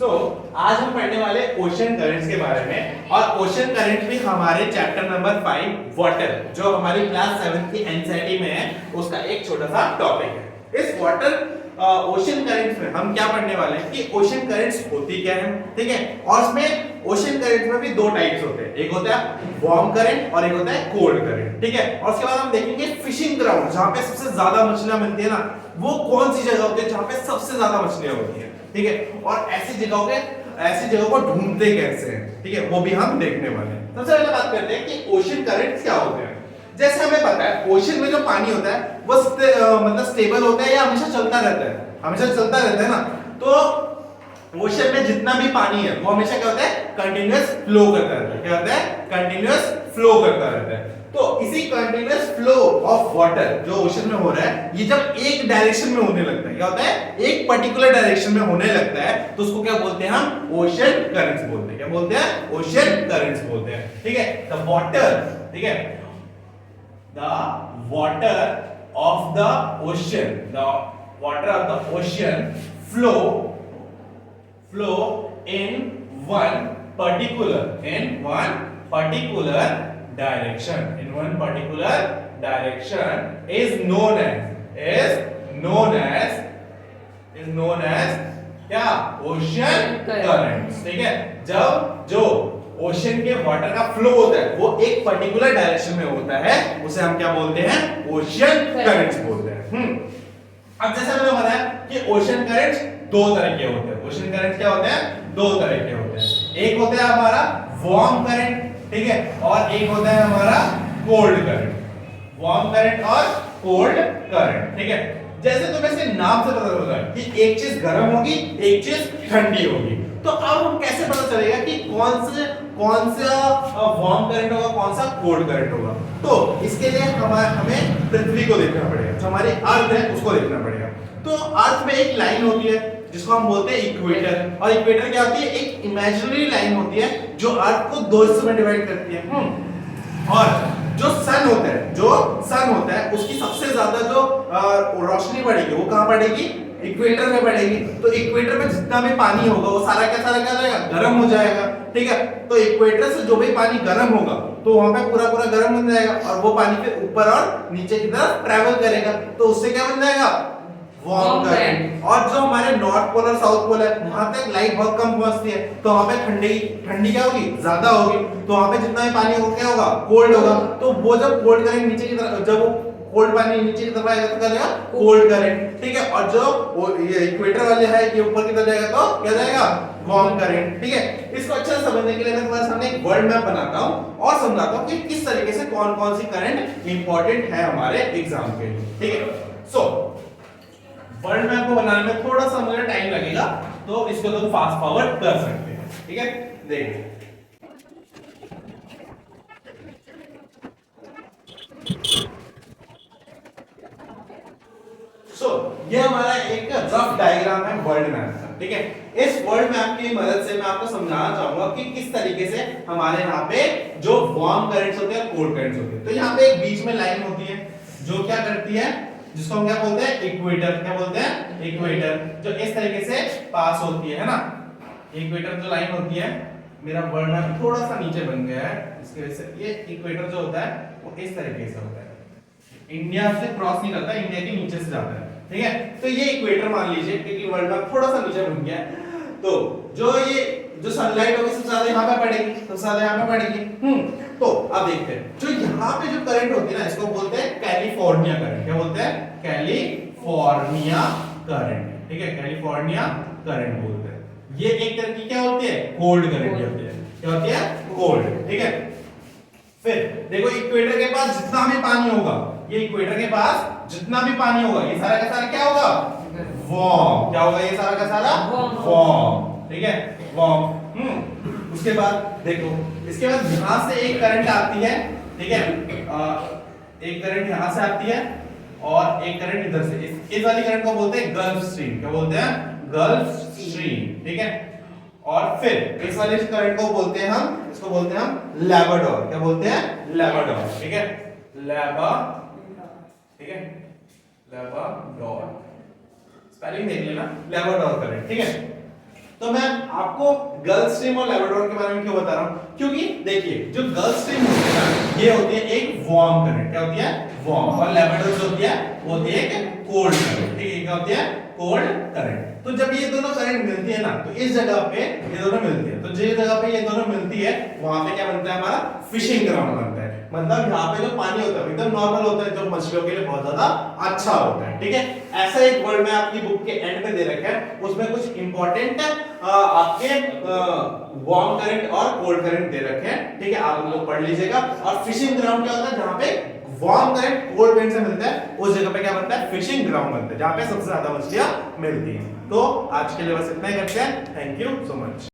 आज हम पढ़ने वाले ओशन करंट्स के बारे में, और ओशन करंट भी हमारे चैप्टर नंबर 5 वाटर, जो हमारी क्लास 7 की एनसीईआरटी में है, उसका एक छोटा सा टॉपिक है। इस वाटर ओशन करंट्स में हम क्या पढ़ने वाले हैं कि ओशन करंट्स होती क्या है, ठीक है। और इसमें ओशन करंट्स में भी दो टाइप्स होते हैं, एक होता है वार्म करंट और एक होता है कोल्ड करंट, ठीक है। और उसके बाद हम देखेंगे फिशिंग ग्राउंड, जहां पे सबसे ज्यादा मछलियां मिलती है ना, वो कौन सी जगह होती है जहां पे सबसे ज्यादा मछलियां होती है, ठीक है। और ऐसी जगहों को ढूंढते कैसे हैं, ठीक है, वो भी हम देखने वाले हैं। सबसे पहले बात करते हैं कि ओशन करंट्स क्या होते हैं। जैसे हमें पता है ओशन में जो पानी होता है वो मतलब स्टेबल होता है या हमेशा चलता रहता है, हमेशा चलता रहता है ना। तो ओशन में जितना भी पानी है वो हमेशा क्या होता है, कंटीन्यूअस फ्लो करता रहता है। क्या होता है, कंटीन्यूअस फ्लो करता रहता है। तो इसी कंटीन्यूअस फ्लो ऑफ वाटर जो ओशन में हो रहा है, ये जब एक डायरेक्शन में होने लगता है, क्या होता है, एक पर्टिकुलर डायरेक्शन में होने लगता है, तो उसको क्या बोलते हैं, हम ओशन करंट्स बोलते हैं। क्या बोलते हैं, ओशन करंट्स बोलते हैं, ठीक है। द वाटर, ठीक है, the water of the ocean flow in one particular direction is known as क्या, ओशन करंट्स, ठीक है। जब जो ओशन के वाटर का फ्लो होता है वो एक पर्टिकुलर डायरेक्शन में होता है, उसे हम क्या बोलते हैं, ओशन करंट्स बोलते हैं। अब जैसे मैंने बताया कि ओशन करंट्स दो तरह के होते हैं। ओशन करंट्स क्या होते हैं, दो तरह के होते हैं। एक होता है हमारा वार्म करंट, ठीक है, और एक होता है हमारा कोल्ड करंट। वार्म करंट और कोल्ड करंट, ठीक है। जैसे तुम्हें इसके नाम से पता चल रहा है कि एक चीज गर्म होगी, एक चीज ठंडी होगी। तो अब हम कैसे पता चलेगा कि कौन सा वार्म करंट होगा, कौन सा कोल्ड करंट होगा। तो इसके लिए हमें पृथ्वी को देखना पड़ेगा, जो हमारी अर्थ है उसको देखना पड़ेगा। तो अर्थ में एक लाइन होती है जिसको हम बोलते हैं इक्वेटर, और इक्वेटर क्या होती है, एक इमेजिनरी लाइन होती है जो अर्थ को दो हिस्सों में डिवाइड करती है। और जो सन होता है उसकी सबसे ज्यादा जो रोशनी पड़ेगी वो कहां पड़ेगी, इक्वेटर में पड़ेगी। तो इक्वेटर में जितना भी पानी होगा वो सारा क्या जाएगा, गर्म हो जाएगा, ठीक है। तो इक्वेटर से जो भी पानी गर्म होगा तो वहां पे पूरा गर्म हो जाएगा, और वो पानी फिर ऊपर और नीचे की तरफ ट्रैवल करेगा, तो उससे क्या बन जाएगा, वार्म करंट। और जो हमारे नॉर्थ पोल और साउथ पोल है वहां तक लाइट बहुत कम पहुंचती है, तो वहां पे ठंडी क्या होगी, ज्यादा होगी। तो वहां पे जितना भी पानी होगा क्या होगा, कोल्ड होगा। तो वो जब कोल्ड करंट नीचे की तरफ, जब वो कोल्ड पानी नीचे की तरफ आएगा तो क्या जाएगा, कोल्ड करंट, ठीक है। और जो ये इक्वेटर वाले है ये ऊपर की तरफ जाएगा तो क्या जाएगा, वार्म करंट, ठीक है। इसको अच्छे से समझने के लिए मैं तुम्हारे सामने एक वर्ल्ड मैप बनाता हूं और समझाता हूं कि किस तरीके से कौन कौन सी करंट इंपॉर्टेंट है हमारे एग्जाम के लिए, ठीक है। वर्ल्ड मैप को बनाने में थोड़ा सा मुझे टाइम लगेगा, तो इसको तुम फास्ट फॉरवर्ड कर सकते हैं, ठीक है। देखिए ये हमारा एक रफ डायग्राम है वर्ल्ड मैप का, ठीक है। इस वर्ल्ड मैप की मदद से मैं आपको समझाना चाहूंगा कि किस तरीके से हमारे यहाँ पे जो वार्म करंट्स होते हैं, कोल्ड करंट्स होते हैं। तो यहाँ पे एक बीच में लाइन होती है जो क्या करती है, जिसको हम क्या बोलते हैं, इक्वेटर। क्या बोलते हैं, इक्वेटर, जो इस तरीके से पास होती है ना। इक्वेटर जो लाइन होती है, मेरा वर्ल्ड मैप थोड़ा सा नीचे बन गया है इसकी वजह से। ये इक्वेटर जो होता है वो इस तरीके से होता है, इंडिया से क्रॉस नहीं करता, इंडिया के नीचे से जाता है, ठीक है। तो ये इक्वेटर मान लीजिए, क्योंकि वर्ल्ड मैप थोड़ा सा नीचे बन गया है। तो जो सनलाइट होगी सबसे ज्यादा यहाँ पे पड़ेगी, सबसे ज्यादा यहाँ पे पड़ेगी। तो अब देखते हैं, जो यहाँ पे जो करंट होती है ना, इसको बोलते हैं कैलिफोर्निया करंट। क्या बोलते हैं, कैलिफोर्निया करंट, ठीक है, कैलिफोर्निया करंट बोलते हैं। ये एक तरह की क्या होती है, कोल्ड करंट होती है। क्या होती है, कोल्ड, ठीक है। फिर देखो इक्वेटर के पास जितना भी पानी होगा, ये इक्वेटर के पास जितना भी पानी होगा, ये सारा का सारा क्या होगा, वार्म। क्या होगा, ये सारा का सारा वार्म, ठीक है, वार्म। उसके बाद देखो, इसके बाद यहां से एक करंट आती है, ठीक है, एक करंट यहां से आती है और एक करंट इधर से। इस वाली करंट को बोलते हैं गल्फ स्ट्रीम। क्या बोलते हैं, गल्फ स्ट्रीम, ठीक है। और फिर इस वाले करंट को बोलते हैं हम, इसको बोलते हैं हम लैब्राडोर। क्या बोलते हैं, लैब्राडोर, ठीक है, ठीक है, लैब्राडोर, स्पेलिंग देख लेना, लैब्राडोर करंट, ठीक है। तो मैं आपको गल्फ स्ट्रीम और लैब्राडोर के बारे में क्यों बता रहा हूं, क्योंकि देखिए जो गल्फ स्ट्रीम होती है ना, ये होती है एक वार्म करंट, क्या होती है वार्म, और लैब्राडोर जो होती है वो होती है एक कोल्ड करंट, ठीक है, क्या होती है कोल्ड करंट। तो जब ये दोनों करंट मिलती है ना, तो इस जगह पे ये दोनों मिलती है, तो जिस जगह पे ये दोनों मिलती है वहां पे क्या बनता है, हमारा फिशिंग ग्राउंड बनता है। मतलब यहाँ पे जो पानी होता है एकदम नॉर्मल होता है, जो मछलियों के लिए बहुत ज्यादा अच्छा होता है, ठीक है। ऐसा एक वर्ड में आपकी बुक के एंड में दे रखा है, उसमें कुछ इंपॉर्टेंट आपके वार्म करंट और कोल्ड करंट दे रखे हैं, ठीक है, आप उनको पढ़ लीजिएगा। और फिशिंग ग्राउंड क्या होता है, जहां पे वार्म करंट कोल्ड करंट से मिलता है, उस जगह पे क्या बनता है, फिशिंग ग्राउंड बनता है, जहां पे सबसे ज्यादा मछलियां मिलती हैं। तो आज के लिए बस इतना ही करते हैं, थैंक यू सो मच।